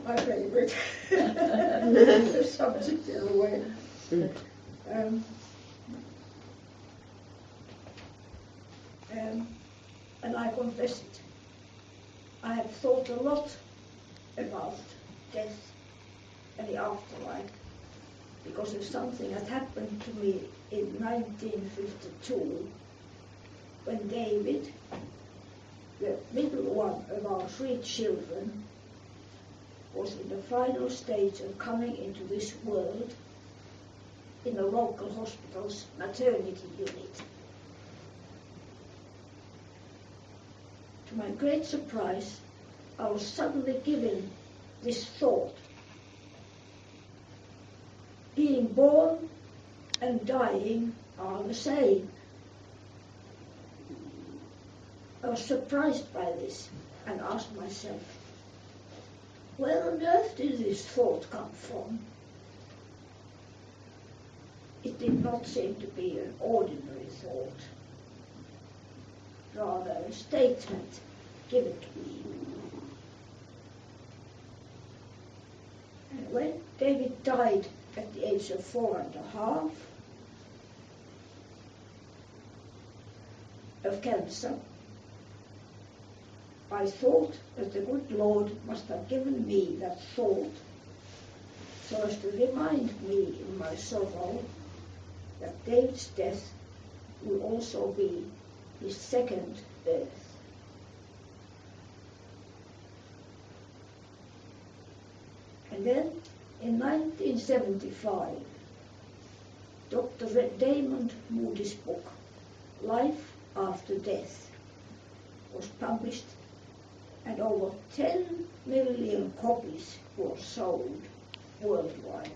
my favorite subject in a way. And I confess it. I have thought a lot about death and the afterlife because of something that happened to me in 1952 when David, the middle one of our 3 children, was in the final stage of coming into this world in the local hospital's maternity unit. To my great surprise, I was suddenly given this thought. Being born and dying are the same. I was surprised by this and asked myself, where on earth did this thought come from? It did not seem to be an ordinary thought, rather a statement given to me. And when David died at the age of 4.5 of cancer, I thought that the good Lord must have given me that thought so as to remind me in my sorrow that David's death will also be his second birth. And then, in 1975, Dr. Damon Moody's book, Life After Death, was published, and over 10 million copies were sold worldwide.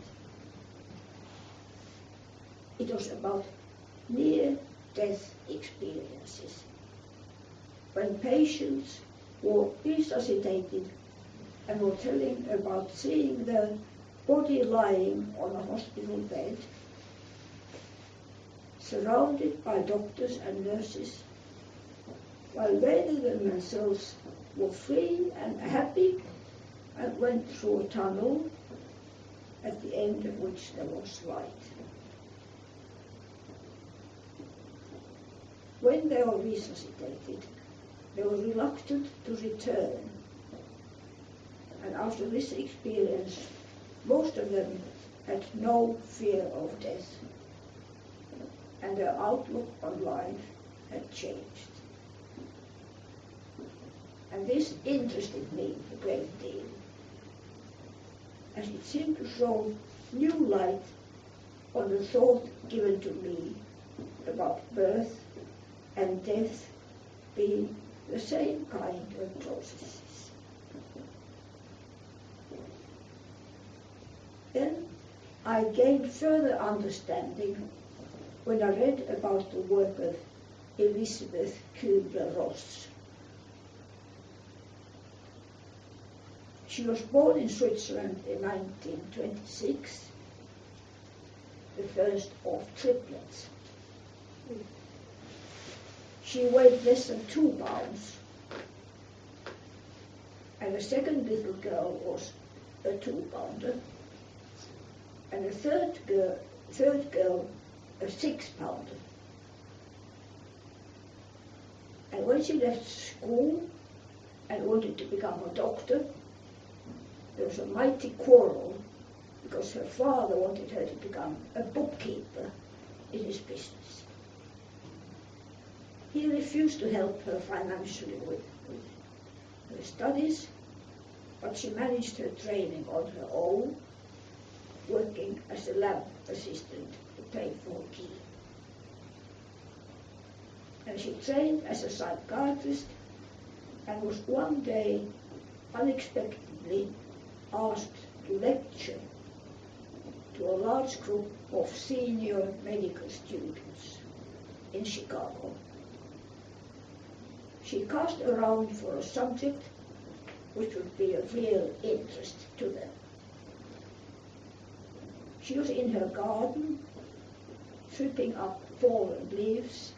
It was about near-death experiences, when patients were resuscitated and were telling about seeing their body lying on a hospital bed, surrounded by doctors and nurses, while they themselves were free and happy and went through a tunnel at the end of which there was light. When they were resuscitated, they were reluctant to return, and after this experience, most of them had no fear of death, and their outlook on life had changed. And this interested me a great deal, as it seemed to throw new light on the thought given to me about birth and death being the same kind of processes. Then I gained further understanding when I read about the work of Elizabeth Kübler-Ross. She was born in Switzerland in 1926, the first of triplets. She weighed less than 2 pounds, and the second little girl was a 2-pounder, and the third girl a 6-pounder. And when she left school and wanted to become a doctor, there was a mighty quarrel because her father wanted her to become a bookkeeper in his business. He refused to help her financially with her studies, but she managed her training on her own, working as a lab assistant to pay for a key. And she trained as a psychiatrist and was one day unexpectedly asked to lecture to a large group of senior medical students in Chicago. She cast around for a subject which would be of real interest to them. She was in her garden, stripping up fallen leaves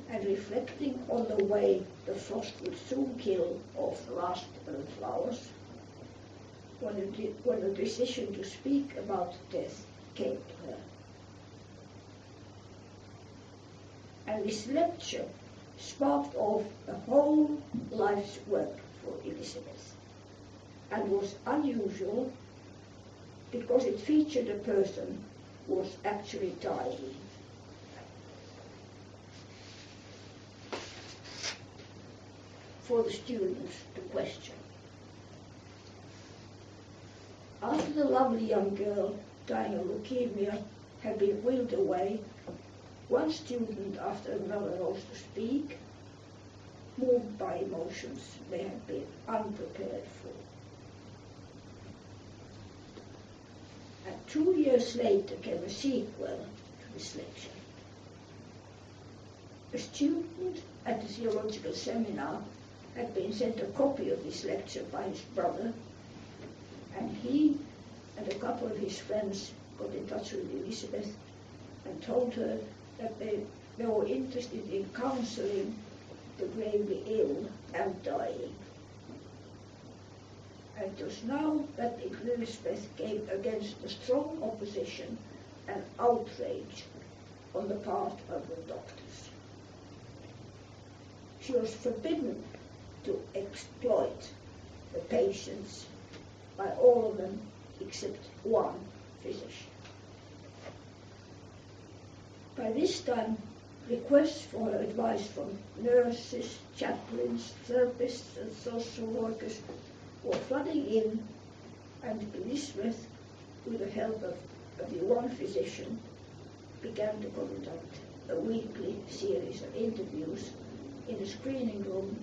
and reflecting on the way the frost would soon kill off the last of the flowers, when the decision to speak about death came to her. And this lecture sparked off a whole life's work for Elizabeth, and was unusual because it featured a person who was actually dying. For the students to question. After the lovely young girl dying of leukemia had been wheeled away, one student after another rose to speak, moved by emotions they had been unprepared for. And 2 years later came a sequel to this lecture. A student at the theological seminar had been sent a copy of this lecture by his brother, and he and a couple of his friends got in touch with Elizabeth and told her that they were interested in counseling the gravely ill and dying. And it was now that Elizabeth came against the strong opposition and outrage on the part of the doctors. She was forbidden to exploit the patients by all of them except one physician. By this time, requests for her advice from nurses, chaplains, therapists and social workers were flooding in, and Elizabeth, with the help of the one physician, began to conduct a weekly series of interviews in a screening room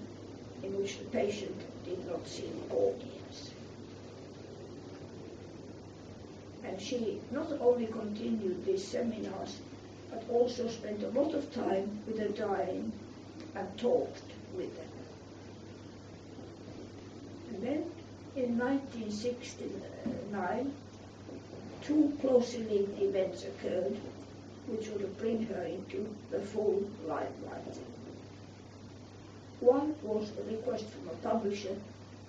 in which the patient did not see the audience. And she not only continued these seminars, but also spent a lot of time with the dying and talked with them. And then in 1969, two closely linked events occurred which would bring her into the full limelight. One was a request from a publisher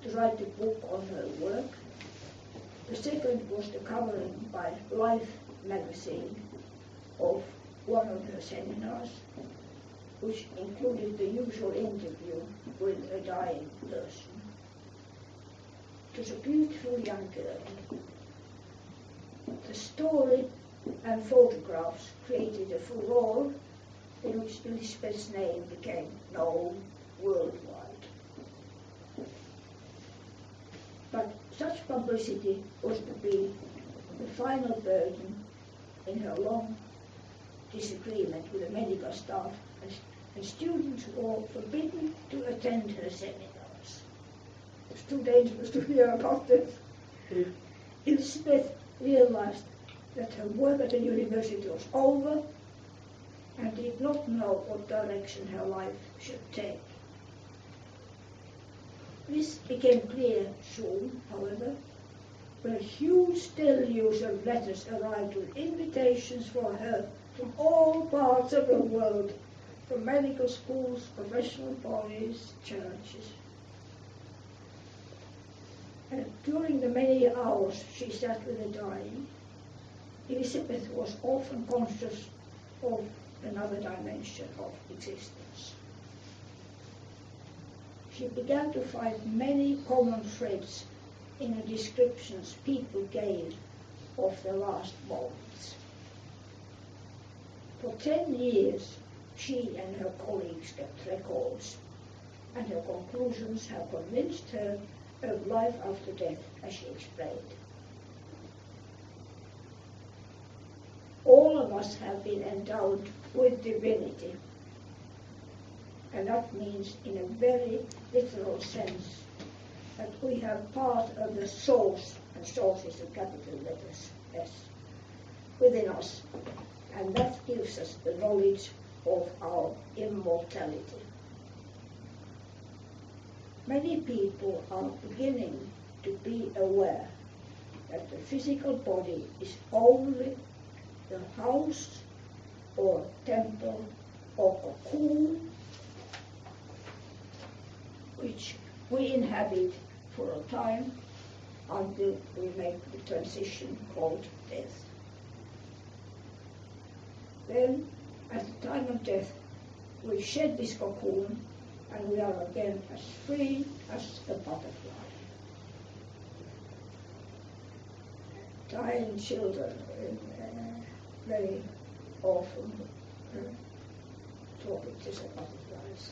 to write a book on her work. The second was the covering by Life magazine of one of her seminars, which included the usual interview with a dying person. It was a beautiful young girl. The story and photographs created a furore in which Elizabeth's name became known worldwide. But such publicity was to be the final burden in her long disagreement with the medical staff and students who were forbidden to attend her seminars. It's too dangerous to hear about this. Elizabeth realized that her work at the university was over and did not know what direction her life should take. This became clear soon, however, when a huge deluge of letters arrived with invitations for her from all parts of the world, from medical schools, professional bodies, churches. And during the many hours she sat with the dying, Elizabeth was often conscious of another dimension of existence. She began to find many common threads in the descriptions people gave of their last moments. For 10 years, she and her colleagues kept records, and her conclusions have convinced her of life after death, as she explained. All of us have been endowed with divinity, and that means in a very literal sense that we have part of the source, and source is in capital letters, S, within us, and that gives us the knowledge of our immortality. Many people are beginning to be aware that the physical body is only the house or temple or cocoon which we inhabit for a time until we make the transition called death. Then, at the time of death, we shed this cocoon and we are again as free as a butterfly. Dying children very often talk with just butterflies.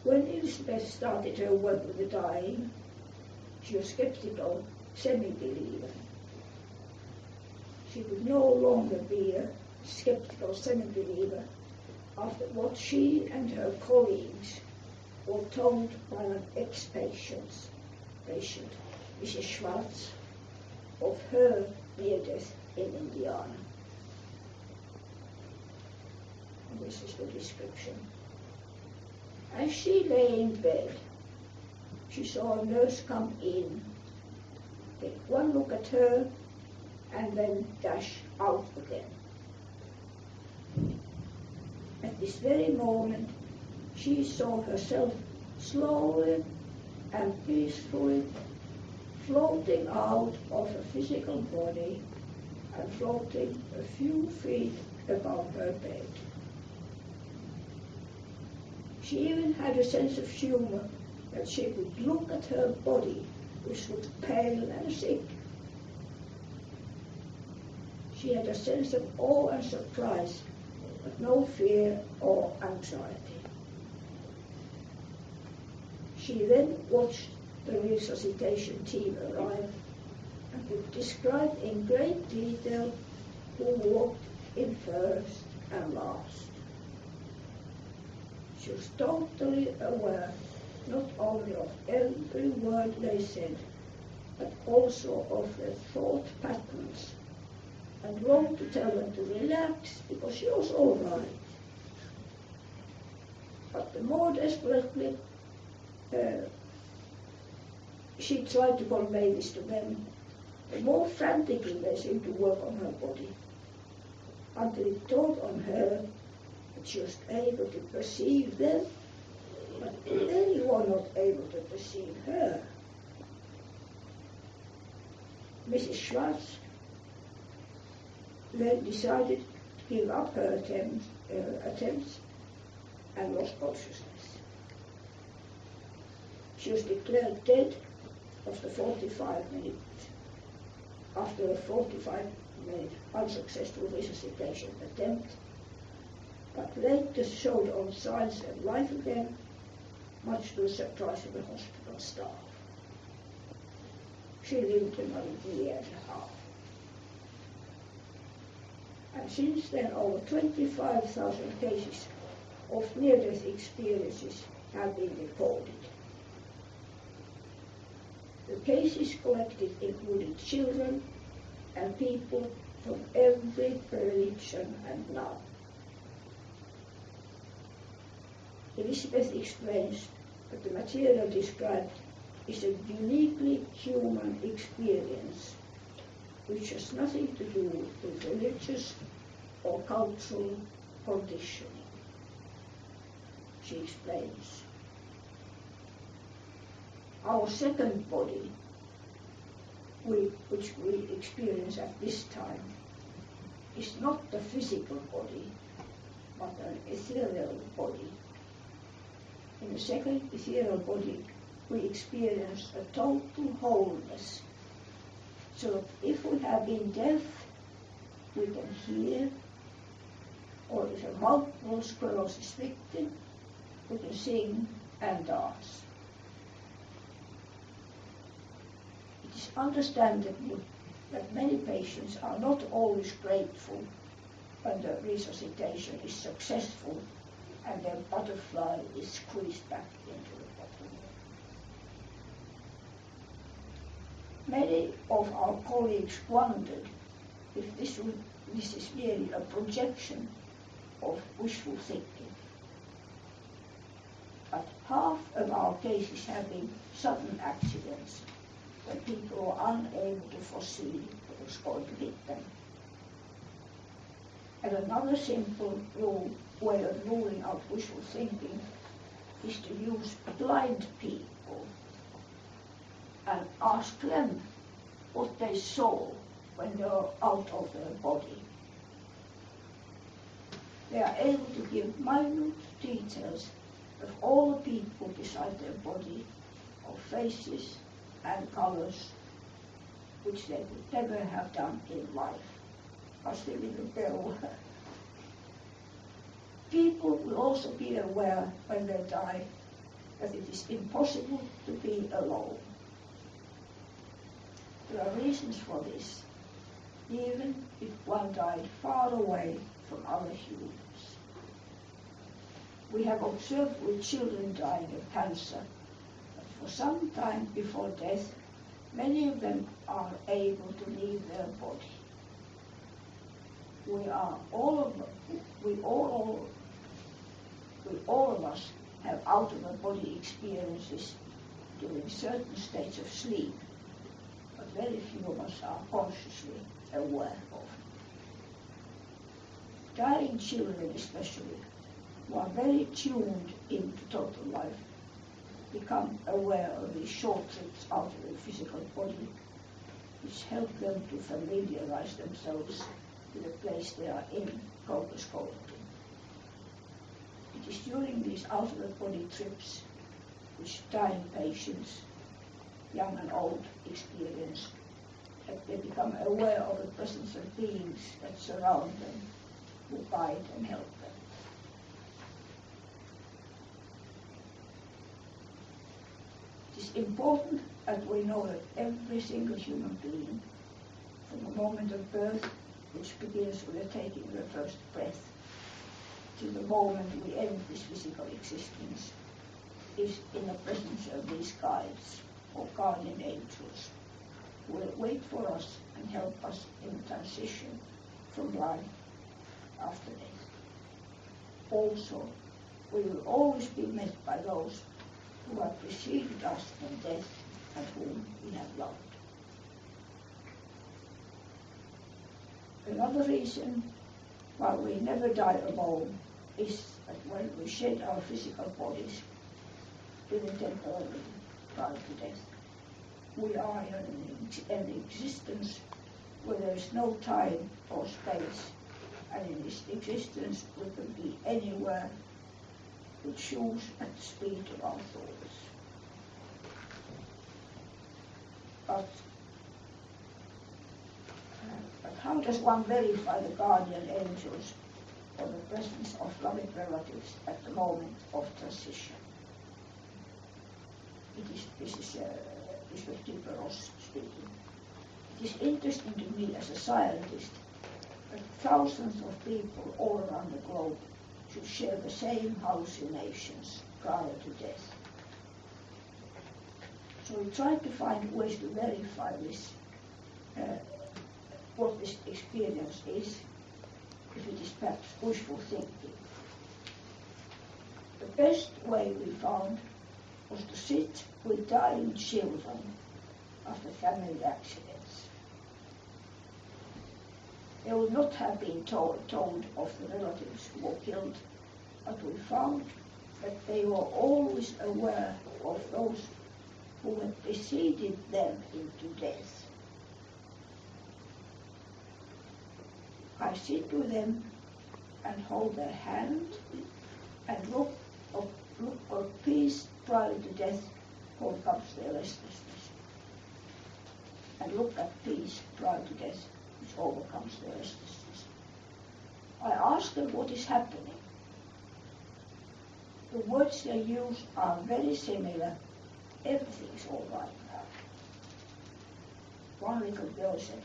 When Elizabeth started her work with the dying, she was skeptical, semi-believer. She would no longer be a skeptical semi-believer after what she and her colleagues were told by an ex-patient, Mrs. Schwartz, of her near-death in Indiana. And this is the description. As she lay in bed, she saw a nurse come in, take one look at her, and then dash out again. At this very moment, she saw herself slowly and peacefully floating out of her physical body and floating a few feet above her bed. She even had a sense of humor that she could look at her body, which looked pale and sick. She had a sense of awe and surprise, but no fear or anxiety. She then watched the resuscitation team arrive and could describe in great detail who walked in first and last. She was totally aware not only of every word they said, but also of their thought patterns, and longed to tell them to relax because she was all right. But the more desperately she tried to convey this to them, the more frantically they seemed to work on her body, until it dawned on her that she was able to perceive them, but they were not able to perceive her. Mrs. Schwartz then decided to give up her attempts and lost consciousness. She was declared dead after a 45-minute unsuccessful resuscitation attempt, but later showed on signs of life again, much to the surprise of the hospital staff. She lived another year and a half. And since then, over 25,000 cases of near-death experiences have been recorded. The cases collected included children and people from every religion and none. Elizabeth explains that the material described is a uniquely human experience which has nothing to do with religious or cultural conditioning. She explains, our second body, which we experience at this time, is not the physical body, but an ethereal body. In the second ethereal body, we experience a total wholeness, so that if we have been deaf, we can hear, or if a multiple sclerosis victim, we can sing and dance. It is understandable that many patients are not always grateful when the resuscitation is successful and their butterfly is squeezed back into the bottle. Many of our colleagues wondered if this is merely a projection of wishful thinking. But half of our cases have been sudden accidents when people were unable to foresee what was going to hit them. And another simple way of ruling out wishful thinking is to use blind people and ask them what they saw when they are out of their body. They are able to give minute details of all the people beside their body, of faces and colors, which they would never have done in life, as they didn't go. People will also be aware when they die that it is impossible to be alone. There are reasons for this, even if one died far away from other humans. We have observed with children dying of cancer that for some time before death, many of them are able to leave their body. All of us have out-of-the-body experiences during certain states of sleep, but very few of us are consciously aware of it. Dying children especially, who are very tuned into total life, become aware of these short trips out of their physical body, which help them to familiarize themselves with the place they are in, Quakers call it. It is during these out-of-the-body trips which dying patients, young and old, experience, that they become aware of the presence of beings that surround them, who guide and help them. It is important that we know that every single human being, from the moment of birth, which begins with the taking of the first breath, till the moment we end this physical existence, is in the presence of these guides or guardian angels who will wait for us and help us in the transition from life after death. Also, we will always be met by those who have preceded us in death and whom we have loved. Another reason why we never die alone is that when we shed our physical bodies, even temporarily prior to death, we are in an existence where there is no time or space, and in this existence we can be anywhere we choose at the speed of our thoughts. But how does one verify the guardian angels or the presence of loving relatives at the moment of transition? This is Dr. Ross speaking. It is interesting to me as a scientist that thousands of people all around the globe should share the same hallucinations prior to death. So we tried to find ways to verify this, what this experience is, if it is perhaps wishful thinking. The best way we found was to sit with dying children after family accidents. They would not have been told of the relatives who were killed, but we found that they were always aware of those who had preceded them into death. I sit with them and hold their hand and look for peace prior to death, overcomes their restlessness. And look at peace prior to death, which overcomes their restlessness. I ask them what is happening. The words they use are very similar. Everything is all right now. One little girl said,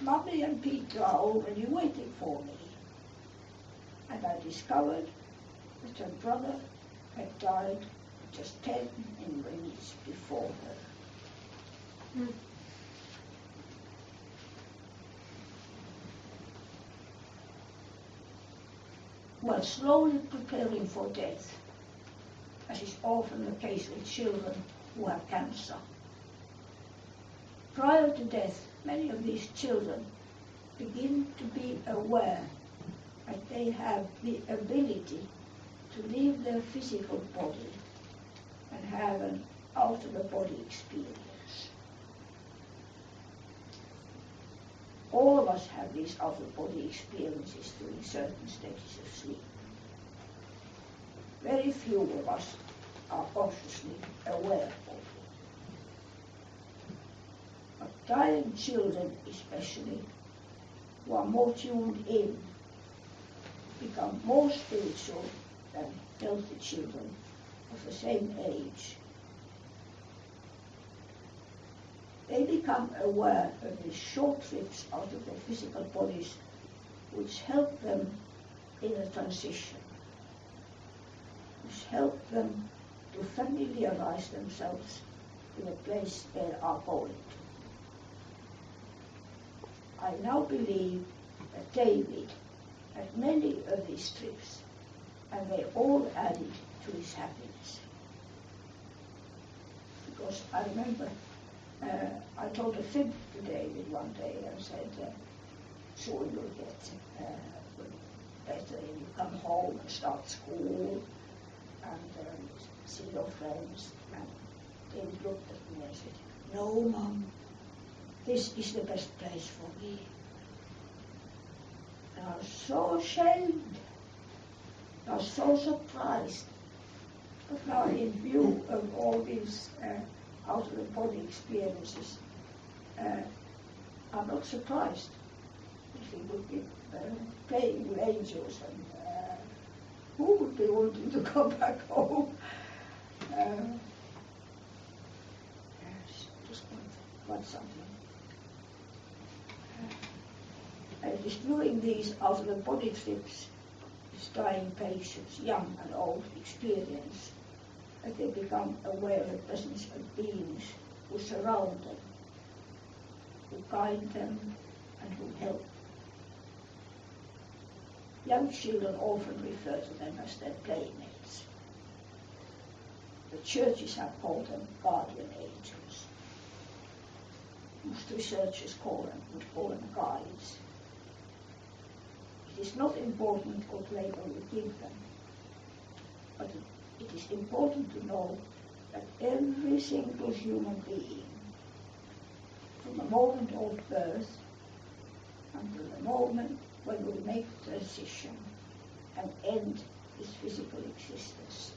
"Mummy and Peter are already waiting for me." And I discovered that her brother had died just 10 minutes before her. While slowly preparing for death, as is often the case with children who have cancer. Prior to death, many of these children begin to be aware that they have the ability to leave their physical body and have an out-of-the-body experience. All of us have these out-of-body experiences during certain stages of sleep. Very few of us are consciously aware of it. But dying children especially, who are more tuned in, become more spiritual than healthy children of the same age. They become aware of these short trips out of their physical bodies, which help them in a transition, which help them to familiarize themselves with the place they are going to. I now believe that David had many of these trips, and they all added to his happiness. Because I remember I told a fib to David one day and said, soon you'll get better, you come home and start school and see your friends. And David looked at me and said, no, Mum, this is the best place for me. And I was so ashamed. I was so surprised. But now in view of all these out-of-the-body experiences, I'm not surprised if he would be playing with angels and who would be wanting to come back home. Yes, just want something. It is during these out-of-the-body trips, these dying patients, young and old, experience, that they become aware of the presence of beings who surround them, who guide them, and who help. Young children often refer to them as their playmates. The churches have called them guardian angels. Most researchers would call them guides. It is not important what label we give them, but it is important to know that every single human being, from the moment of birth until the moment when we make the transition and end this physical existence,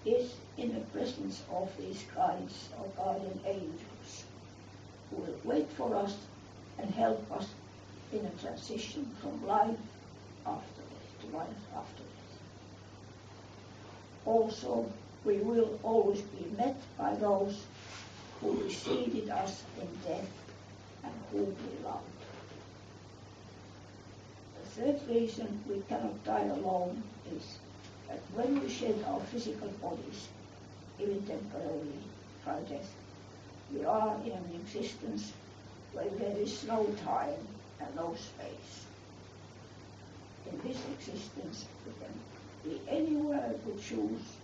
is in the presence of these guides or guardian angels who will wait for us and help us in a transition from life after death to life after death. Also, we will always be met by those who preceded us in death and whom we loved. The third reason we cannot die alone is that when we shed our physical bodies, even temporarily, by death, we are in an existence where there is no time and no space. In this existence, we can be anywhere we choose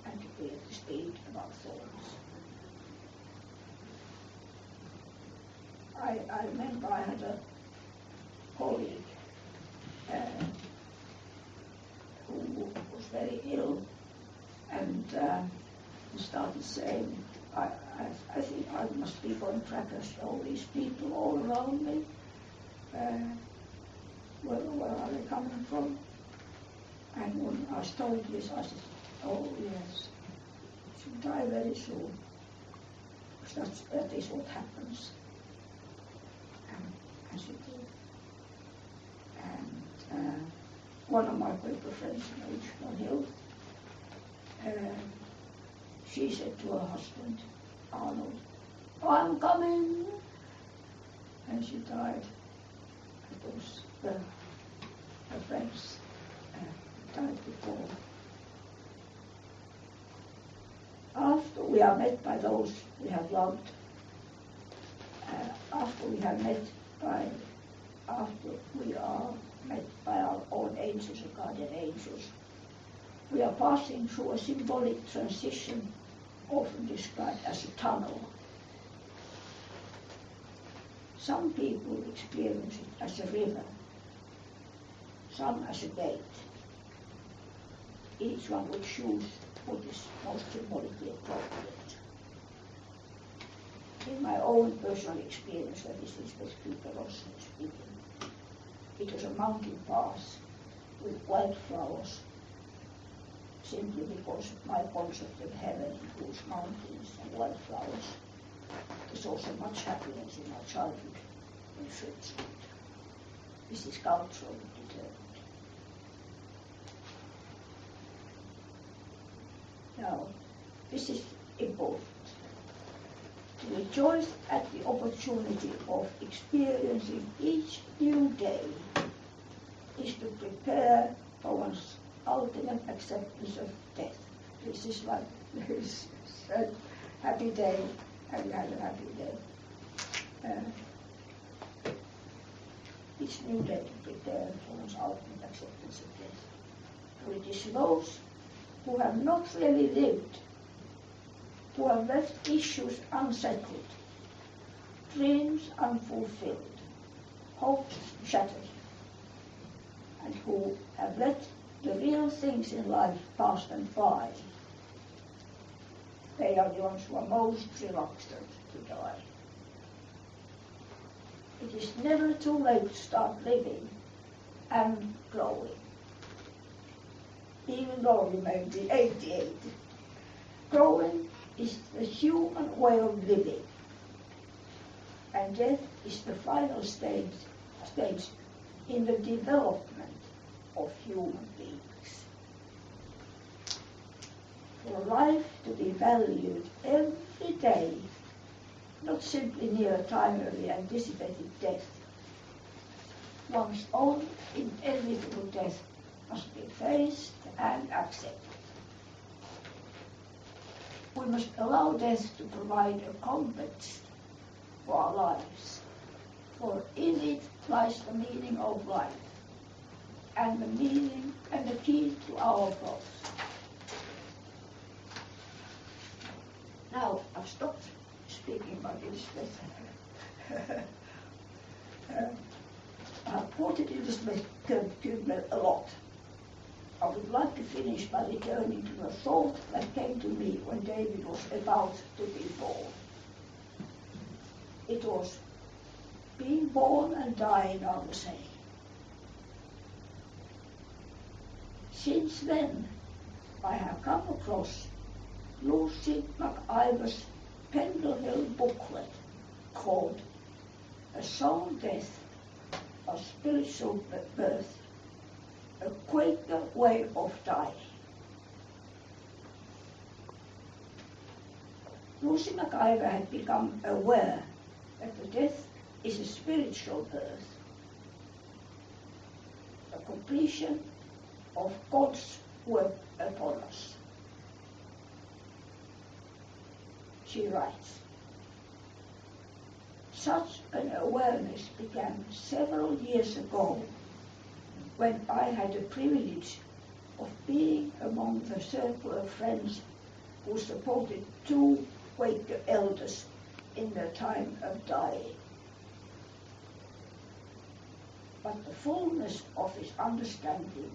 and to be at the speed of our thoughts. I remember I had a colleague who was very ill and started saying, I think I must be going crackers. All these people all around me, where are they coming from? And when I was told this, I said, oh yes, she'll die very soon. Because that is what happens. And she did. And one of my Quaker friends in Richmond Hill, she said to her husband, Arnold, I'm coming. And she died. Because her friends died before. After we are met by those we have loved, after we are met by our own angels and guardian angels, we are passing through a symbolic transition, often described as a tunnel. Some people experience it as a river, some as a gate. Each one will choose what is most symbolically appropriate. In my own personal experience, that is with Quaker speaking, it was a mountain pass with wildflowers, simply because my concept of heaven includes mountains and wildflowers. There's also much happiness in my childhood in French. This is culturally determined. Now, this is important. To rejoice at the opportunity of experiencing each new day is to prepare for one's ultimate acceptance of death. This is like this happy day. Have you had a happy day? Each new day to prepare for one's ultimate acceptance of death. For it is those who have not really lived, who have left issues unsettled, dreams unfulfilled, hopes shattered, and who have let the real things in life pass them by. They are the ones who are most reluctant to die. It is never too late to start living and growing. Even though you may be 88, growing is the human way of living, and death is the final stage in the development of human beings. For life to be valued every day, not simply near a time of the anticipated death, one's own inevitable death must be faced and accepted. We must allow death to provide a context for our lives, for in it lies the meaning of life, and the meaning and the key to our growth. Now, I've stopped speaking about Elizabeth. I've quoted Elizabeth Kubler a lot. I would like to finish by returning to a thought that came to me when David was about to be born. It was, being born and dying are the same. Since then, I have come across Lucy McIvor's Pendle Hill booklet called A Soul Death, A Spiritual Birth, A Quaker Way of Dying. Lucy McIvor had become aware that the death is a spiritual birth, a completion of God's work upon us. She writes, such an awareness began several years ago when I had the privilege of being among the circle of friends who supported two Quaker elders in their time of dying. But the fullness of his understanding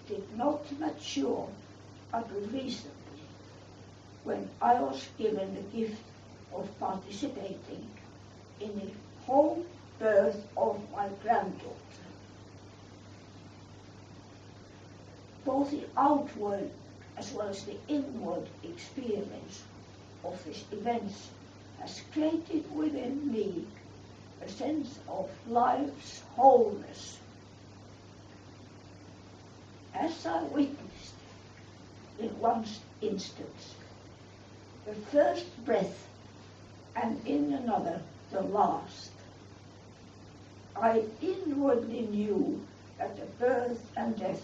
did not mature until recently, when I was given the gift of participating in the home birth of my granddaughter. Both the outward as well as the inward experience of these events has created within me a sense of life's wholeness. As I witnessed, in one instance, the first breath, and in another, the last, I inwardly knew that the birth and death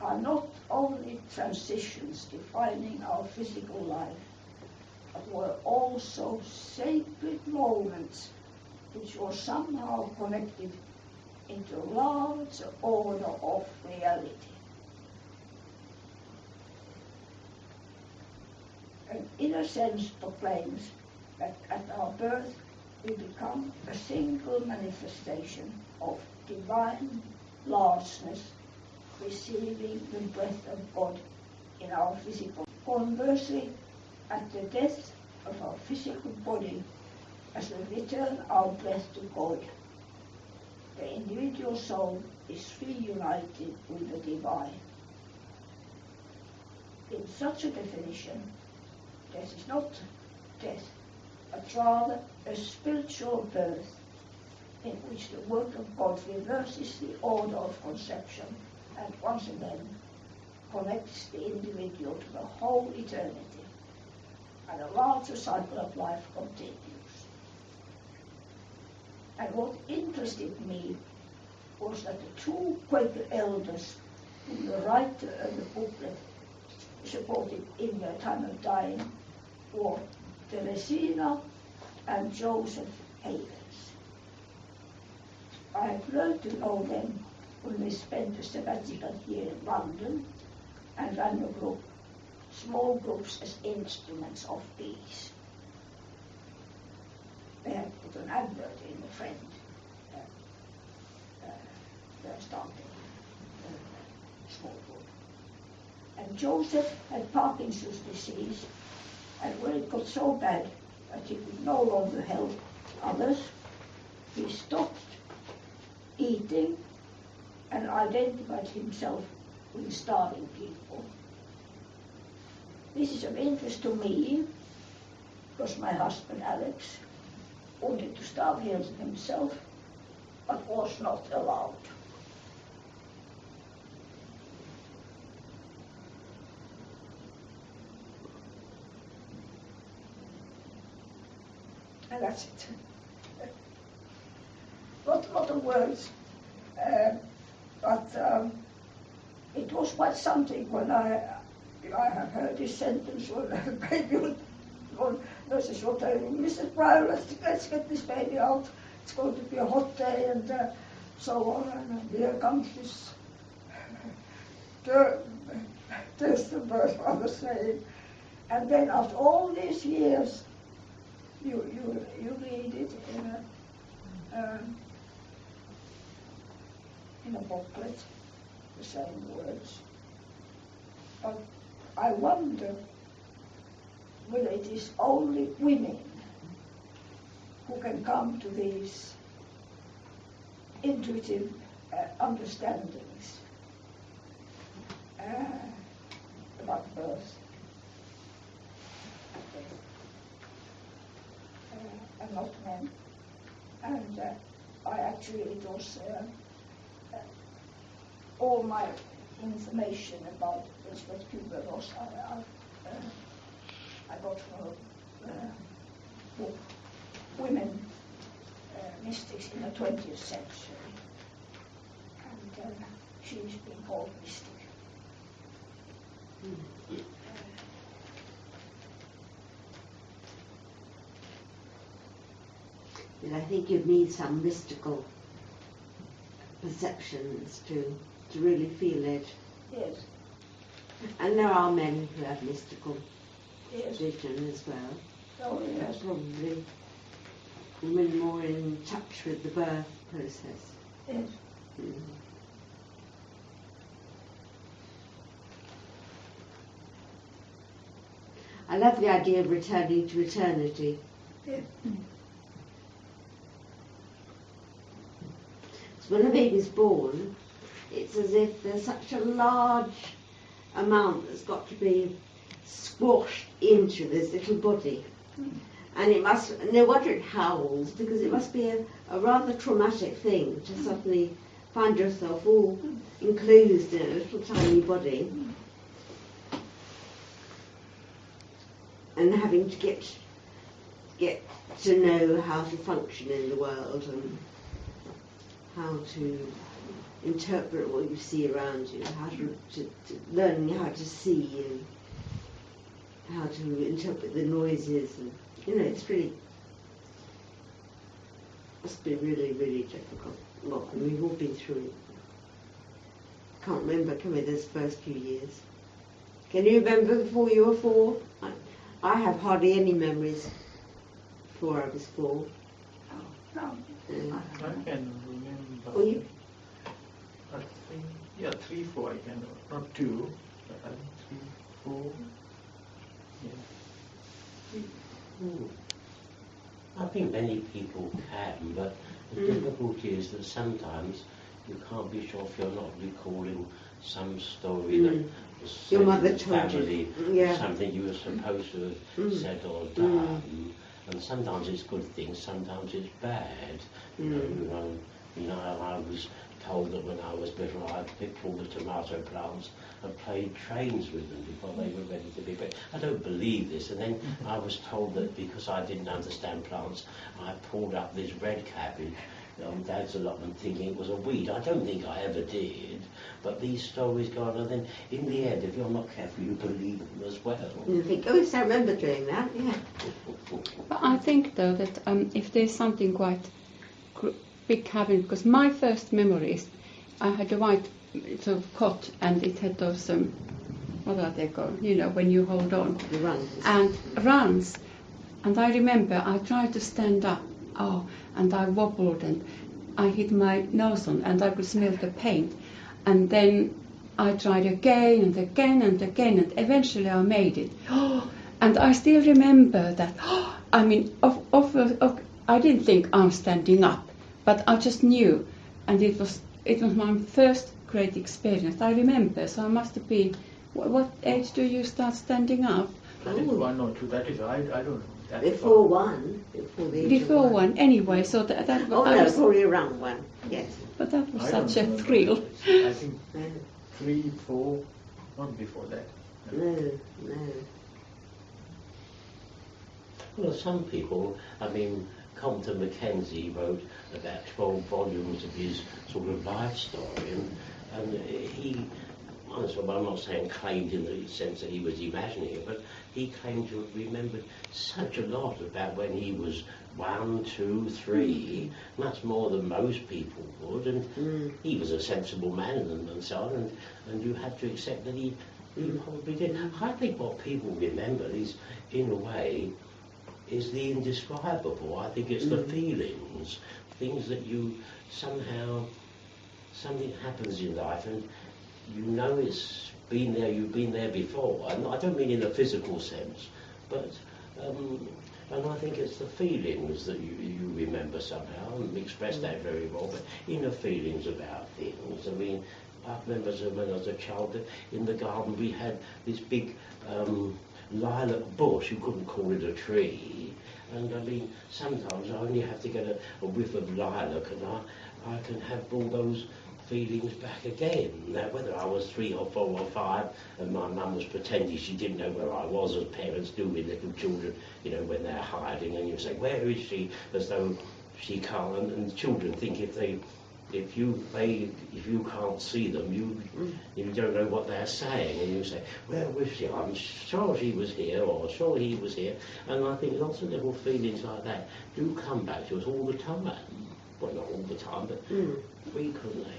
are not only transitions defining our physical life, but were also sacred moments which were somehow connected into a larger order of reality. An inner sense proclaims that at our birth we become a single manifestation of divine largeness, receiving the breath of God in our physical Conversely, at the death of our physical body, as we return our breath to God, the individual soul is reunited with the divine. In such a definition, death is not death, but rather a spiritual birth in which the work of God reverses the order of conception and once again connects the individual to the whole eternity, and a larger cycle of life continues. And what interested me was that the two Quaker elders whom the writer of the booklet supported in their time of dying were Teresina and Joseph Havens. I have learned to know them when we spent a sabbatical here in London and ran a group, small groups as instruments of peace. They had put an advert in a friend. They're starting a small group. And Joseph had Parkinson's disease, and when it got so bad that he could no longer help others, he stopped eating and identified himself with starving people. This is of interest to me because my husband Alex wanted to starve himself but was not allowed. And that's it. Lot of words, but it was quite something when I have heard this sentence when the baby nurses were telling me, Mrs. Bryan, let's get this baby out. It's going to be a hot day and so on. And here comes this test the birth mother saying. And then after all these years, you read it in a booklet, the same words. But I wonder whether it is only women who can come to these intuitive understandings about birth and not men. And I actually, it was all my information about Elizabeth Kubler-Ross I got from a book, Women Mystics in the 20th Century. And she's been called mystic. I think you need some mystical perceptions to really feel it. Yes. And there are men who have mystical Yes. vision as well. Oh, yes. Probably women more in touch with the birth process. Yes. Mm. I love the idea of returning to eternity. Yeah. So when a baby's born, it's as if there's such a large amount that's got to be squashed into this little body. And it must, no wonder it howls, because it must be a rather traumatic thing to suddenly find yourself all enclosed in a little tiny body and having to get to know how to function in the world and how to interpret what you see around you, how to learn how to see and how to interpret the noises, and it's really must be really, really difficult. Well, and we've all been through it. Can't remember, can we, those first few years? Can you remember before you were 4? I have hardly any memories before I was 4. No. I can remember. Oh, you? I think, 3, 4 I can, not 2, but I think 3, 4. Hmm. I think many people can, but the difficulty is that sometimes you can't be sure if you're not recalling some story that was said Your mother in the told family, you. Yeah. something you were supposed to have said or done. And sometimes it's good things, sometimes it's bad. You know, I was told that when I was little I picked all the tomato plants and played trains with them before they were ready to be picked. I don't believe this. And then I was told that because I didn't understand plants, I pulled up this red cabbage on Dad's allotment thinking it was a weed. I don't think I ever did. But these stories go on, and then in the end, if you're not careful, you believe them as well. You think, oh yes, I remember doing that, yeah. But I think though that if there's something quite big happening, because my first memory is I had a white sort of cot and it had those what are they called? You know, when you hold on. The runs. And runs. And I remember I tried to stand up. Oh, and I wobbled and I hit my nose on and I could smell the paint. And then I tried again and again and again and eventually I made it. And I still remember that. I mean, I didn't think I'm standing up, but I just knew. And it was my first great experience. I remember, so I must have been. What age do you start standing up? That is 1 or 2. That is I don't know. That's Before 1, before the age Before of 1. one, anyway. So that Oh I no, was, probably around 1, yes. but that was I such don't a remember. thrill. I think No, 3, 4, not before that. no. Well, some people, I mean, Compton Mackenzie wrote about 12 volumes of his sort of life story, and he, I'm not saying claimed in the sense that he was imagining it, but he claimed to have remembered such a lot about when he was 1, 2, 3, much more than most people would, and he was a sensible man and so on, and you had to accept that he probably did. I think what people remember is, in a way, is the indescribable. I think it's the feelings, things that you somehow, something happens in life and you know it's been there, you've been there before. And I don't mean in a physical sense, but and I think it's the feelings that you remember somehow, and express that very well, but inner feelings about things. I mean, I remember when I was a child that in the garden we had this big lilac bush. You couldn't call it a tree. And I mean, sometimes I only have to get a whiff of lilac and I can have all those feelings back again. Now, whether I was 3 or 4 or 5 and my mum was pretending she didn't know where I was, as parents do with little children, you know, when they're hiding, and you say, where is she? As though she can't, and children think if you can't see them, you don't know what they're saying, and you say, where was she? I'm sure she was here, or sure he was here. And I think lots of little feelings like that do come back to us all the time. Well, not all the time, but frequently.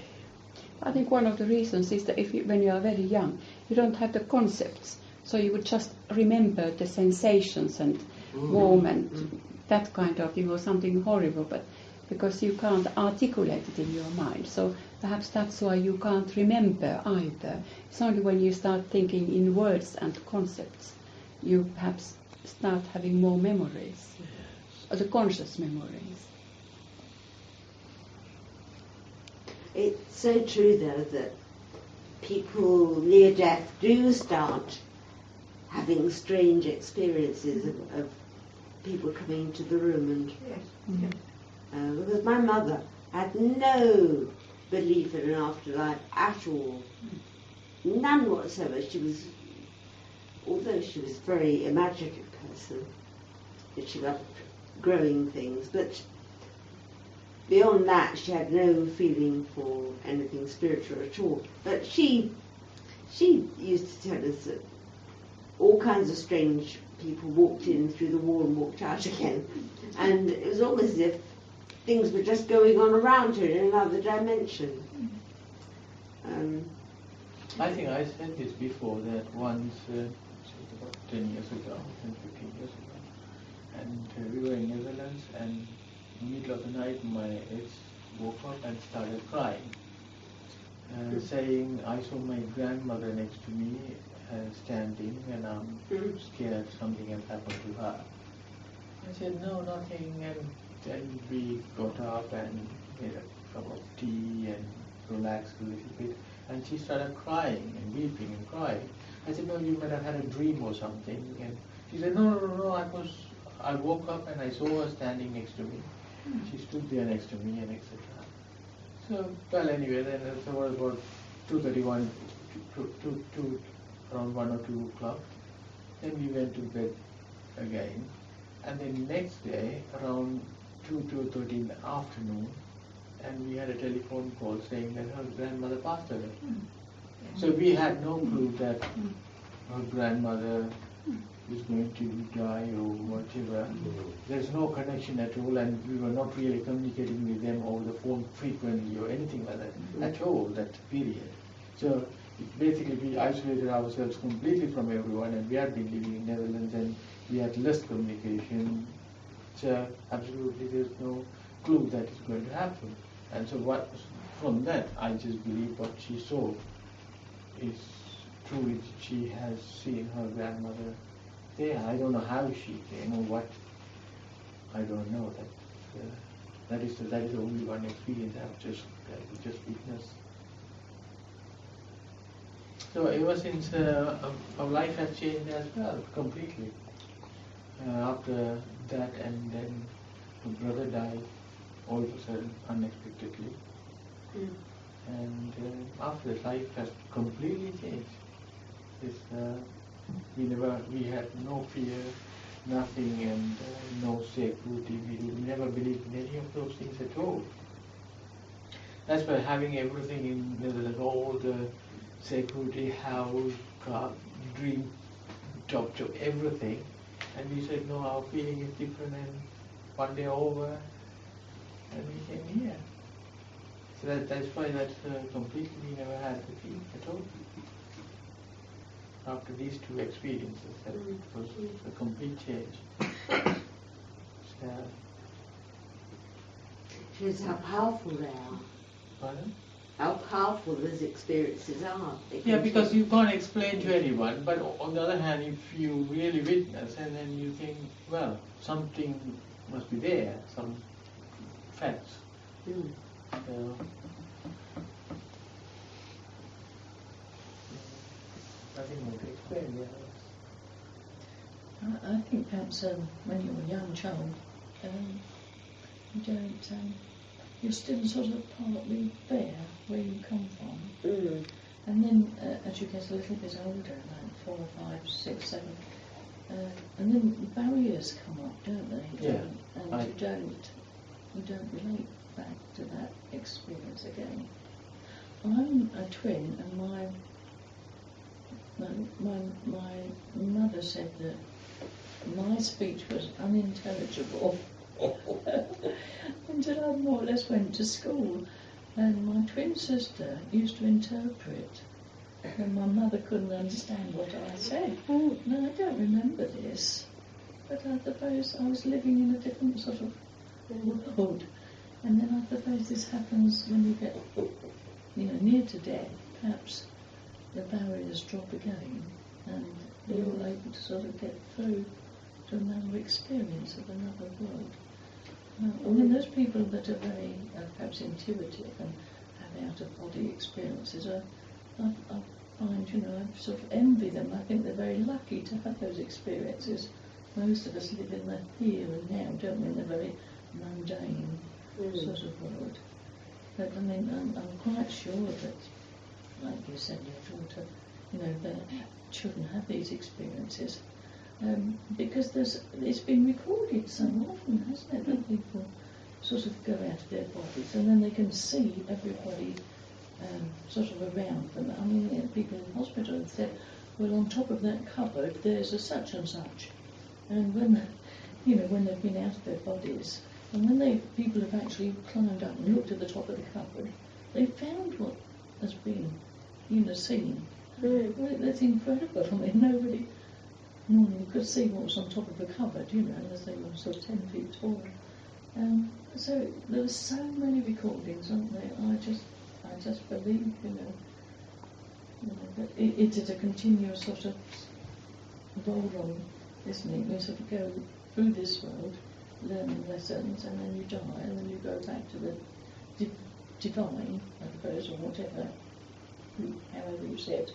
I think one of the reasons is that when you are very young, you don't have the concepts, so you would just remember the sensations and warm and that kind of, something horrible, but because you can't articulate it in your mind. So perhaps that's why you can't remember either. It's only when you start thinking in words and concepts, you perhaps start having more memories, or the conscious memories. It's so true, though, that people near death do start having strange experiences of people coming into the room. And because my mother had no belief in an afterlife at all, none whatsoever. Although she was a very imaginative person, that she loved growing things, but beyond that, she had no feeling for anything spiritual at all. But she used to tell us that all kinds of strange people walked in through the wall and walked out again. And it was almost as if things were just going on around her in another dimension. I think I said this before, that once, about 10 years ago, 10, 15 years ago, and we were in Netherlands, and in the middle of the night my ex woke up and started crying. saying, I saw my grandmother next to me standing, and I'm scared something has happened to her. I said, no, nothing, and then we got up and made a cup of tea and relaxed a little bit, and she started crying and weeping and crying. I said, no, you might have had a dream or something, and she said, no, I woke up and I saw her standing next to me. She stood there next to me and etc. So, well, anyway, then it was about 2:31, around 1 or 2 o'clock. Then we went to bed again. And then next day, around 2:30 in the afternoon, and we had a telephone call saying that her grandmother passed away. So we had no clue that her grandmother is going to die or whatever. There's no connection at all, and we were not really communicating with them over the phone frequently or anything like that at all, that period. So basically we isolated ourselves completely from everyone, and we had been living in Netherlands and we had less communication. So absolutely there's no clue that it's going to happen. And so from that I just believe what she saw is true. She has seen her grandmother there. I don't know how she came or what. I don't know. That is the only one experience I've just witnessed. So ever since our life has changed as well completely. After that, and then her brother died all of a sudden unexpectedly. And after that, life has completely changed. We had no fear, nothing, and no security. We never believed in any of those things at all. That's why having everything in Netherlands, all the security, house, car, dream, job, everything. And we said, no, our feeling is different, and one day over, and we came here. So that's why completely we never had the feeling at all. After these two experiences, that was a complete change. So, it shows how powerful they are. pardon? How powerful those experiences are. Yeah, because you can't explain to anyone, but on the other hand, if you really witness, and then you think, well, something must be there, some facts. So, nothing more to explain, yeah. I think perhaps when you're a young child, you don't, you're still sort of partly there where you come from. And then as you get a little bit older, like 4, 5, 6, 7, and then barriers come up, don't they? Yeah. And you don't relate back to that experience again. I'm a twin, and my mother said that my speech was unintelligible until I more or less went to school. And my twin sister used to interpret, and my mother couldn't understand what I said. Now, I don't remember this, but I suppose I was living in a different sort of world. And then I suppose this happens when you get, near to death. Perhaps the barriers drop again, and you're able to sort of get through to another experience of another world. I mean, those people that are very perhaps intuitive and have out-of-body experiences, I find, I sort of envy them. I think they're very lucky to have those experiences. Most of us live in the here and now, don't we, in a very mundane sort of world. But I mean, I'm quite sure that, like you said, your daughter, the children have these experiences. Because it's been recorded so often, hasn't it, that people sort of go out of their bodies and then they can see everybody sort of around them. I mean, people in hospital have said, well, on top of that cupboard there's a such and such. And when they've been out of their bodies, and when people have actually climbed up and looked at the top of the cupboard, they found what has been, seen. Well, that's incredible. I mean, nobody normally could see what was on top of the cupboard, unless they were sort of 10 feet tall. So there are so many recordings, aren't there? I just believe, that it is a continuous sort of roll on, isn't it? You sort of go through this world, learning lessons, and then you die, and then you go back to the divine, I suppose, or whatever, however you said.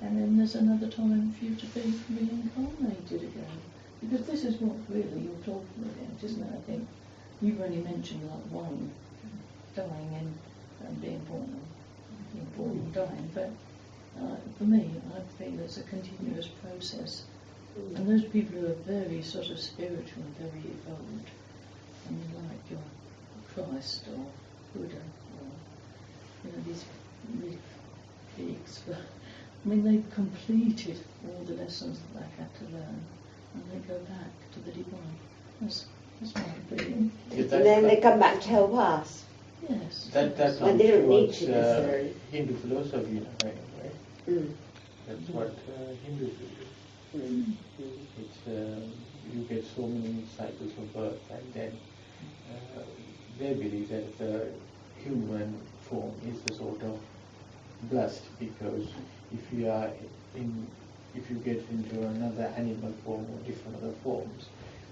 And then there's another time for you to be reincarnated again. Because this is what really you're talking about, isn't it? I think you've only mentioned like one, dying and being born and dying, but for me, I feel it's a continuous process. And those people who are very sort of spiritual and very evolved, I mean, like your Christ or Buddha, or these really bigs, but I mean, they've completed all the lessons that they had to learn, and they go back to the divine. That's my opinion. And then they come back to help us. Yes. That's Well, they don't need to towards necessarily. Hindu philosophy, right? Mm. That's what Hindus do. It's you get so many cycles of birth, and then they believe that the human form is the sort of blessed, because if you get into another animal form or different other forms,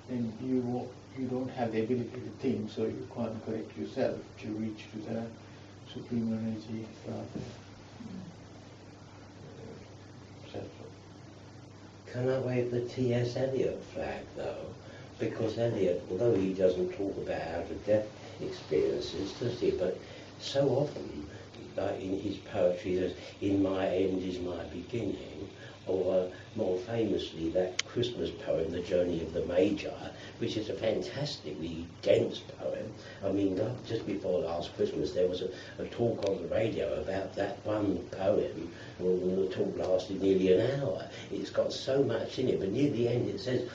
then you don't have the ability to think, so you can't correct yourself to reach to the supreme energy rather. Can I wave the T.S. Eliot flag though? Because Eliot, although he doesn't talk about out-of-death experiences, does he? But so often, like in his poetry, there's "In my end is my beginning," or more famously that Christmas poem, "The Journey of the Magi," which is a fantastically dense poem. I mean, just before last Christmas, there was a talk on the radio about that one poem. Well, the talk lasted nearly an hour. It's got so much in it, but near the end it says,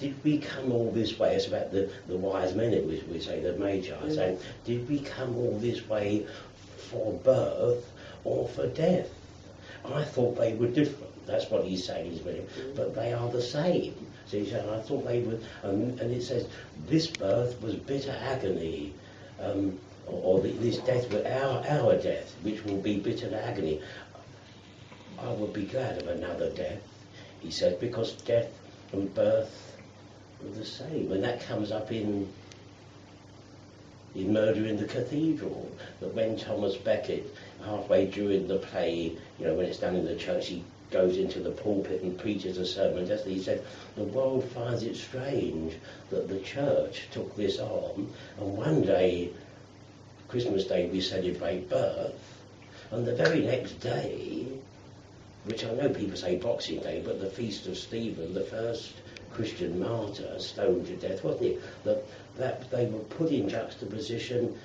did we come all this way? It's about the wise men, we say, the Magi, saying, did we come all this way for birth or for death? I thought they were different. That's what he's saying, but they are the same. So he said, I thought they were, and it says, this birth was bitter agony, or this death was our death, which will be bitter agony. I would be glad of another death, he said, because death and birth are the same. And that comes up in Murder in the Cathedral, that when Thomas Becket, halfway during the play, when it's done in the church, he goes into the pulpit and preaches a sermon. Just he said, the world finds it strange that the church took this on, and one day, Christmas Day, we celebrate birth, and the very next day, which I know people say Boxing Day, but the Feast of Stephen, the first Christian martyr, stoned to death, wasn't it? That they were put in juxtaposition,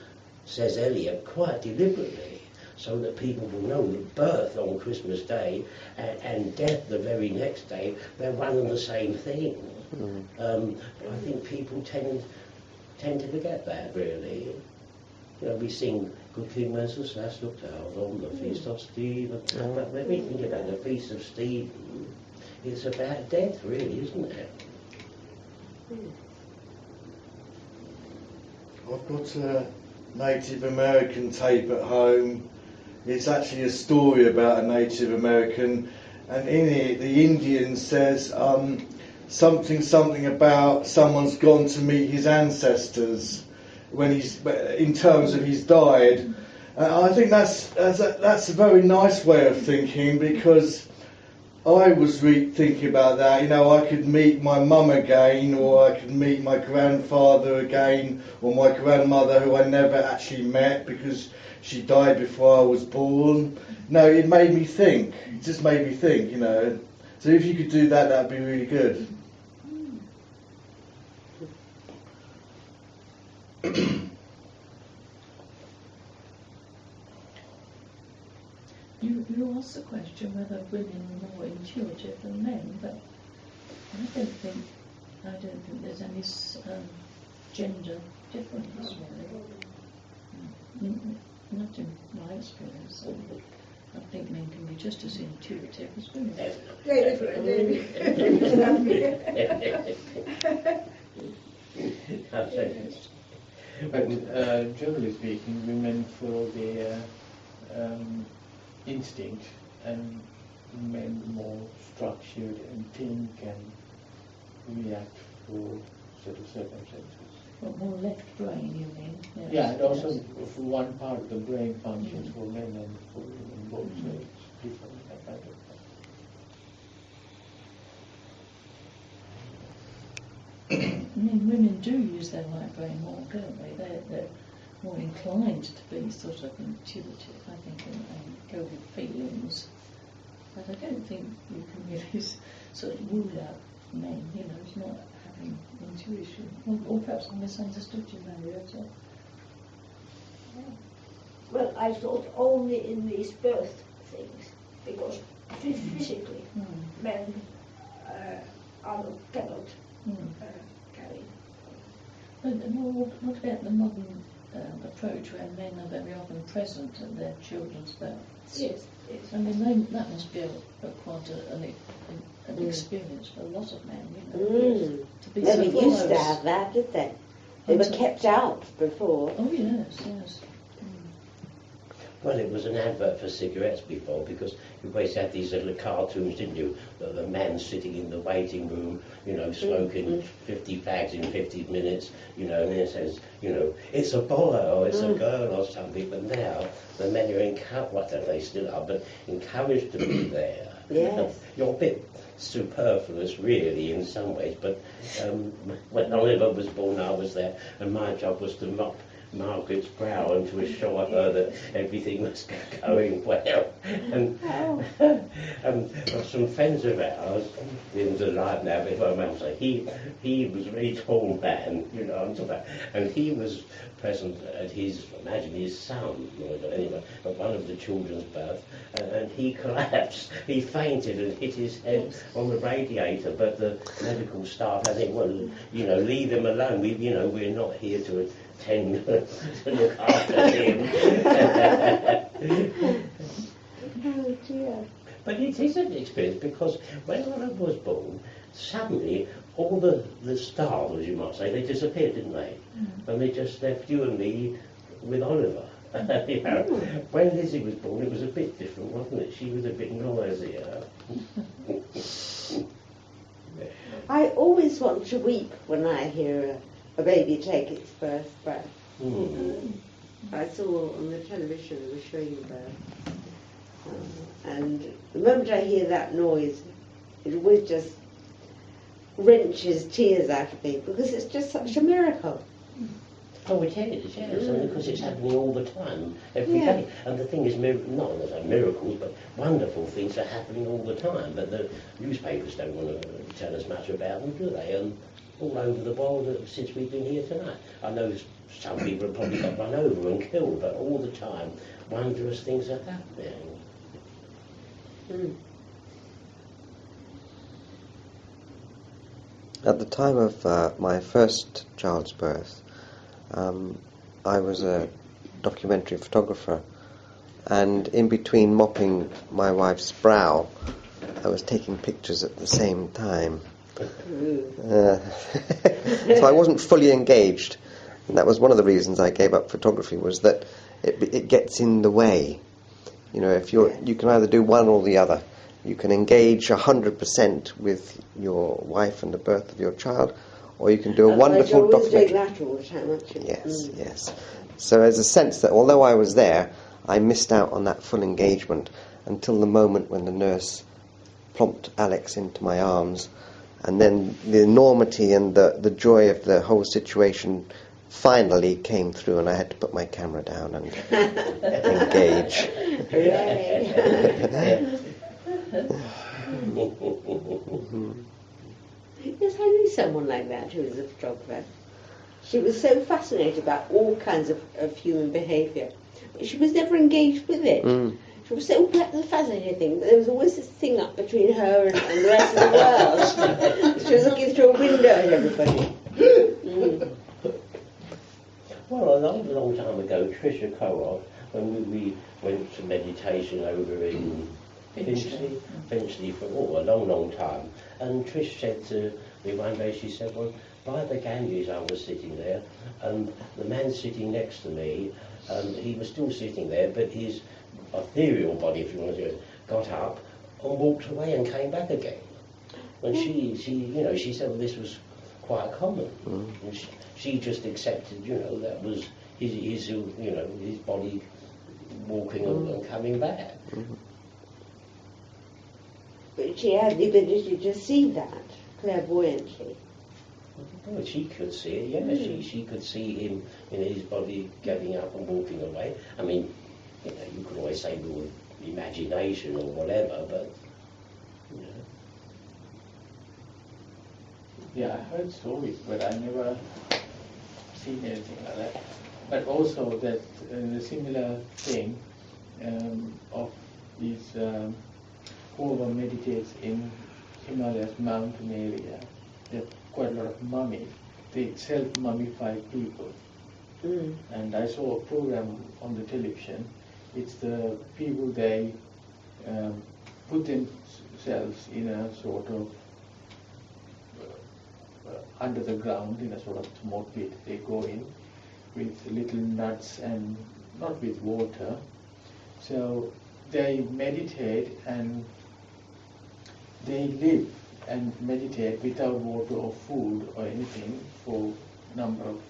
says Eliot, quite deliberately, so that people will know that birth on Christmas Day and death the very next day, they're one and the same thing. I think people tend to forget that, really. We sing Good King Wenceslas looked out on the Feast of Stephen. But when we think about the Feast of Stephen, it's about death, really, isn't it? I've got a Native American tape at home. It's actually a story about a Native American, and in it the Indian says something about someone's gone to meet his ancestors when in terms of he's died. And I think that's a very nice way of thinking, because I was thinking about that. I could meet my mum again, or I could meet my grandfather again, or my grandmother, who I never actually met because she died before I was born. No, it made me think. It just made me think, So if you could do that, that'd be really good. You asked the question whether women are more intuitive than men, but I don't think there's any gender difference, really. Not in my experience. I think men can be just as intuitive as women. But generally speaking, women follow their instinct, and men more structured and think and react for certain circumstances. But more left brain, you mean? Yes. Yeah, and also Yes. for one part of the brain functions for men and for women both, so it's different that kind of thing. I mean, women do use their right brain more, don't they? They're more inclined to be sort of intuitive, I think, and go with feelings. But I don't think you can really sort of rule out men, you know, as not having intuition. Or perhaps I misunderstood you, Marjatta. Well, I thought only in these birth things, because physically men cannot carry. But what about the modern approach where men are very often present at their children's births? Yes, yes. I mean, that must be quite an experience for a lot of men, you know. To be They so never used to close. have that, did they? They were kept out before. Oh yes, yes. Well, it was an advert for cigarettes before, because you always had these little cartoons, didn't you? The man sitting in the waiting room, you know, smoking 50 fags in 50 minutes, you know, and then it says, you know, it's a boy or it's a girl or something. But now the men are encouraged, well, they still are, but encouraged to be there. Yes. You're a bit superfluous, really, in some ways, but when Oliver was born, I was there, and my job was to mop Margaret's brow and to assure her that everything was going well. And some friends of ours, in the life now, before I say, he was a very tall man, you know, I'm talking about, and he was present at his son, or anyway, at one of the children's birth, and he collapsed. He fainted and hit his head on the radiator, but the medical staff, I think, well, you know, leave him alone. We're not here to attend to look after him. Oh dear. But it is an experience, because when I was born, suddenly all the stars, as you might say, they disappeared, didn't they? And they just left you and me with Oliver. You know, when Lizzie was born, it was a bit different, wasn't it? She was a bit noisier. I always want to weep when I hear a baby take its first breath. I saw on the television they were showing the birth. And the moment I hear that noise, it always just wrenches tears out of me, because it's just such a miracle. Oh, it is, yes, and because it's happening all the time, every day. And the thing is, not that miracles, but wonderful things are happening all the time. But the newspapers don't want to tell us much about them, do they? And all over the world since we've been here tonight. I know some people have probably got run over and killed, but all the time, wondrous things are happening. At the time of my first child's birth, I was a documentary photographer, and in between mopping my wife's brow, I was taking pictures at the same time. So I wasn't fully engaged, and that was one of the reasons I gave up photography, was that it gets in the way. You know, if you can either do one or the other. You can engage 100% with your wife and the birth of your child, or you can do a wonderful documentary. That all the time, actually. Yes, yes. So there's a sense that although I was there, I missed out on that full engagement until the moment when the nurse plonked Alex into my arms, and then the enormity and the joy of the whole situation finally came through, and I had to put my camera down and engage. Yes, I knew someone like that who was a photographer. She was so fascinated about all kinds of human behaviour, but she was never engaged with it. She was so fascinating, but there was always this thing up between her and the rest of the world. She was looking through a window at everybody. Well, a long time ago, Tricia Koroff, when we went to meditation over in Finchley for a long, long time. And Trish said to me one day, she said, well, by the Ganges I was sitting there, and the man sitting next to me, he was still sitting there, but his ethereal body, if you want to do it, got up and walked away and came back again. And she said, well, this was quite common. And she just accepted, that was his body walking and coming back. But she had the ability to see that clairvoyantly. Well, she could see it, yeah. She could see him in his body getting up and walking away. I mean, you could always say we were imagination or whatever, but, Yeah, I heard stories, but I never seen anything like that. But also that the similar thing of these whoever meditates in Himalayas mountain area, there are quite a lot of mummies. They self-mummify people. And I saw a program on the television. It's the people, they put themselves in a sort of under the ground in a sort of small pit. They go in with little nuts and not with water. So they meditate and they live and meditate without water or food or anything for number of,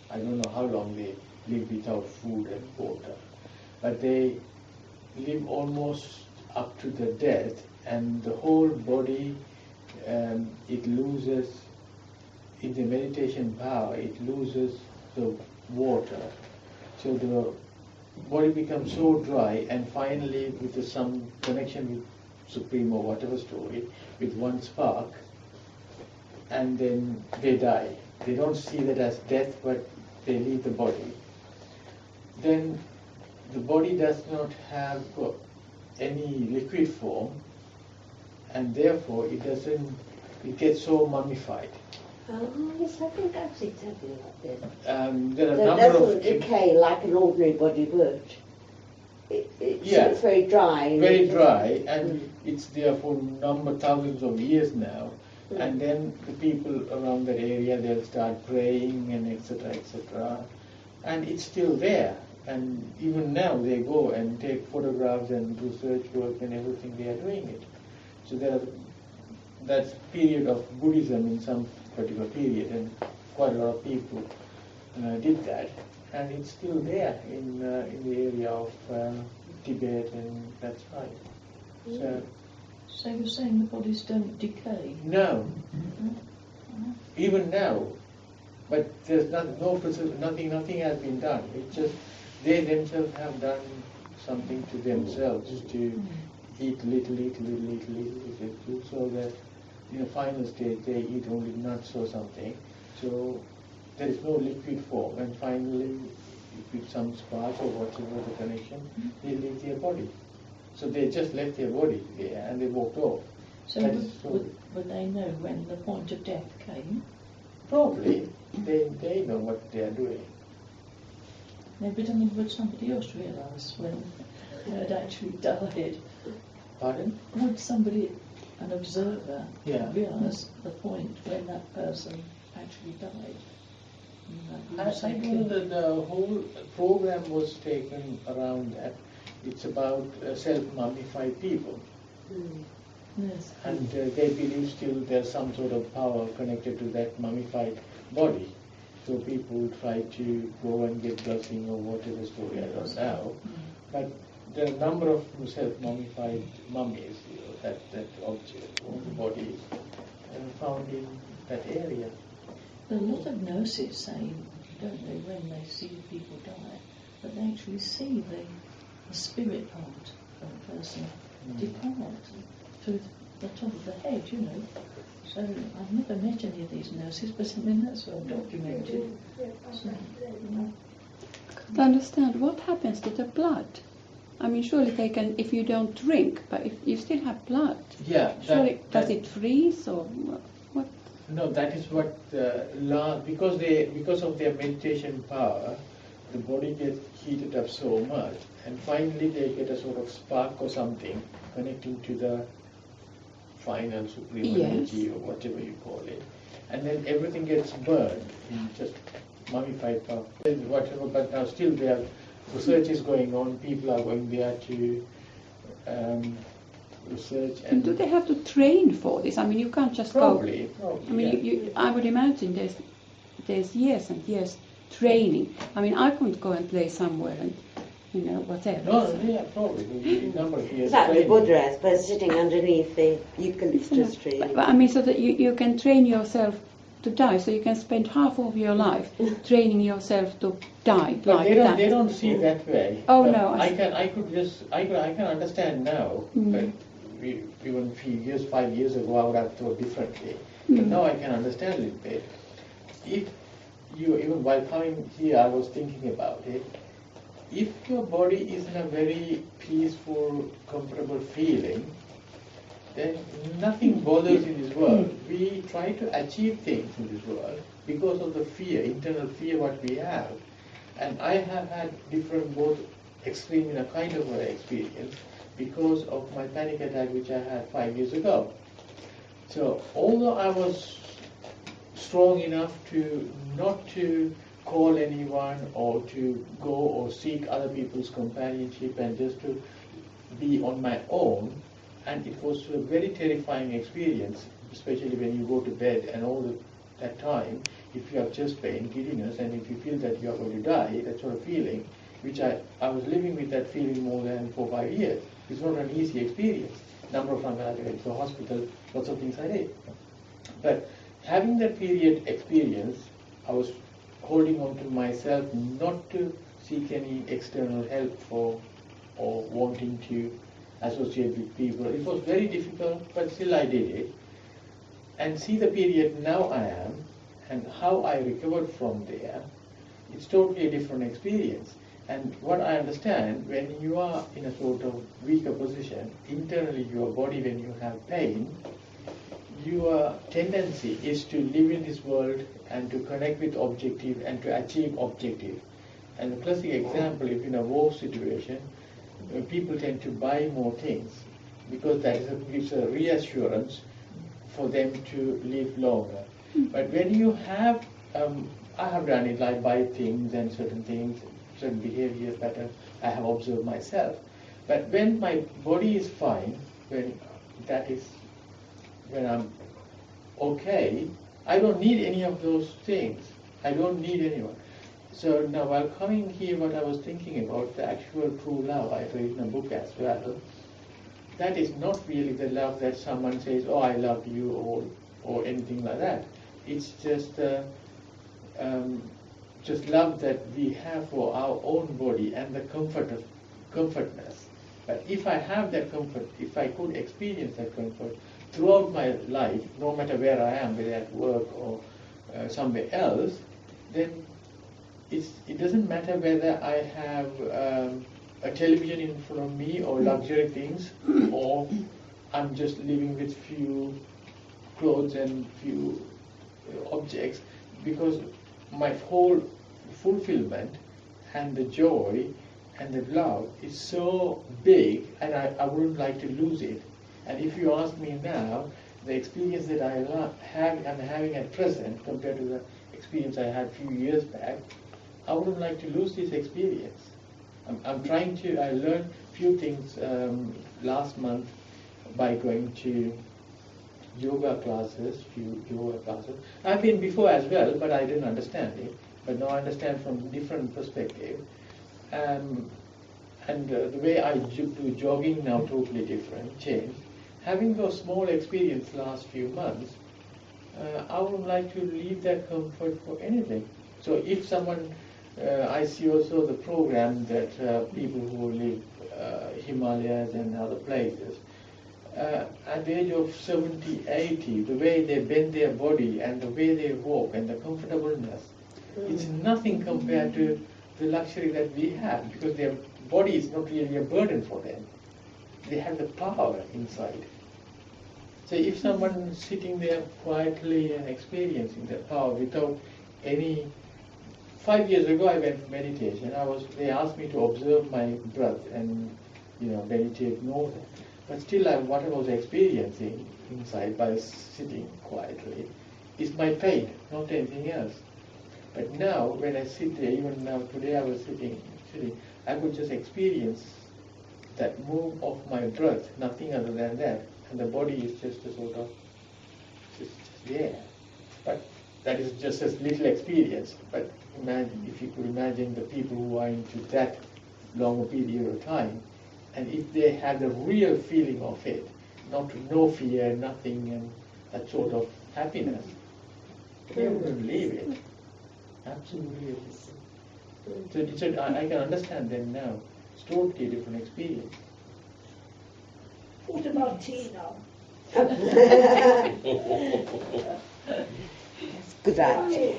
I don't know how long they live without food and water. But they live almost up to the death, and the whole body, it loses, in the meditation power, it loses the water. So the body becomes so dry, and finally with some connection with Supreme or whatever story, with one spark, and then they die. They don't see that as death, but they leave the body. Then the body does not have any liquid form, and therefore it gets so mummified. Oh, yes, I think I've seen something like this. There are So it doesn't decay like an ordinary body would. It's very dry. Very dry, and it's there for thousands of years now. And then the people around that area, they'll start praying and etc. And it's still there. And even now they go and take photographs and research work and everything, they are doing it. So that's period of Buddhism in some particular period, and quite a lot of people did that. And it's still there in the area of Tibet, and that's right. So you're saying the bodies don't decay? No. Even now. But there's nothing has been done. It's just they themselves have done something to themselves to eat little, so that in the final stage they eat only nuts or something. So there is no liquid form, and finally, with some spark or whatever the connection, they leave their body. So they just left their body there and they walked off. So would they know when the point of death came? Probably. They know what they are doing. No, but I mean, would somebody else realise when they had actually died? Pardon? Would somebody, an observer, Yeah. realise the point when that person actually died? I think that the whole program was taken around that. It's about self-mummified people. Yes. And they believe still there's some sort of power connected to that mummified body. So people try to go and get blessing or whatever story, I don't know. But there are a number of self-mummified mummies, that object or the bodies found in that area. A lot of nurses say, don't they, when they see people die, that they actually see the spirit part of a person depart to the top of the head, So I've never met any of these nurses, but I mean that's well documented. So, I understand what happens to the blood. I mean, surely they can, if you don't drink, but if you still have blood. Yeah. Surely, does it freeze or what? No, that is what because of their meditation power, the body gets heated up so much, and finally they get a sort of spark or something connecting to the final supreme Yes. energy or whatever you call it, and then everything gets burned in just mummified form. Whatever, but now still there, research is going on. People are going there to research. And do they have to train for this? I mean, you can't just probably, go. I mean, yeah. I would imagine there's years and years training. I mean, I couldn't go and play somewhere and whatever. No, yeah, probably. A number of years. Like the training. Buddha, I suppose, sitting underneath the eucalyptus tree. But I mean, so that you can train yourself to die, so you can spend half of your life training yourself to die But like they that. don't see that way. Oh, But no, I I can understand now. But even a few years, 5 years ago, I would have thought differently. But now I can understand a little bit. If you, even while coming here, I was thinking about it. If your body is in a very peaceful, comfortable feeling, then nothing bothers in this world. We try to achieve things in this world because of the fear, internal fear what we have. And I have had different, both extreme in a kind of experience because of my panic attack which I had 5 years ago. So although I was strong enough to not to call anyone or to go or seek other people's companionship and just to be on my own, and it was a very terrifying experience, especially when you go to bed and that time, if you have chest pain, giddiness, and if you feel that you are going to die, that sort of feeling, which I was living with that feeling more than 4 or 5 years. It's not an easy experience. Number of times I had to go to the hospital, lots of things I did. But having that period experience, I was holding on to myself not to seek any external help or wanting to associate with people. It was very difficult, but still I did it. And see the period now I am, and how I recovered from there, it's totally a different experience. And what I understand, when you are in a sort of weaker position, internally your body, when you have pain, your tendency is to live in this world and to connect with objective and to achieve objective. And the classic example, if in a war situation, people tend to buy more things because that gives a reassurance for them to live longer. But when you have, I have done it, like buy things and certain things, certain behavior patterns I have observed myself. But when my body is fine, when I'm okay, I don't need any of those things. I don't need anyone. So now while coming here, what I was thinking about, the actual true love, I read in a book as well, that is not really the love that someone says, oh, I love you, or anything like that. It's just love that we have for our own body and the comfortness. But if I have that comfort, if I could experience that comfort throughout my life, no matter where I am, whether at work or somewhere else, then it doesn't matter whether I have a television in front of me or luxury things, or I'm just living with few clothes and few objects, because my whole fulfillment and the joy and the love is so big, and I wouldn't like to lose it. And if you ask me now, the experience that I'm having at present compared to the experience I had a few years back, I wouldn't like to lose this experience. I learned few things last month by going to yoga classes, I've been before as well, but I didn't understand it. But now I understand from different perspective. And the way I do jogging now totally different, changed. Having those small experience last few months, I would like to leave that comfort for anything. So if someone, I see also the program that people who live Himalayas and other places, at the age of 70, 80, the way they bend their body and the way they walk and the comfortableness, it's nothing compared to the luxury that we have, because their body is not really a burden for them. They have the power inside. So if someone is sitting there quietly and experiencing that power without any 5 years ago I went for meditation. They asked me to observe my breath and meditate more. But still, what I was experiencing inside by sitting quietly is my pain, not anything else. But now, when I sit there, even now today I was sitting, I could just experience that move of my breath, nothing other than that, and the body is just a sort of just there. But that is just a little experience. But imagine, if you could imagine the people who are into that longer period of time, and if they had the real feeling of it, no fear, nothing, and that sort of happiness, they wouldn't leave it. Absolutely. So I can understand them now. It's totally different experience. What about tea now? Good idea.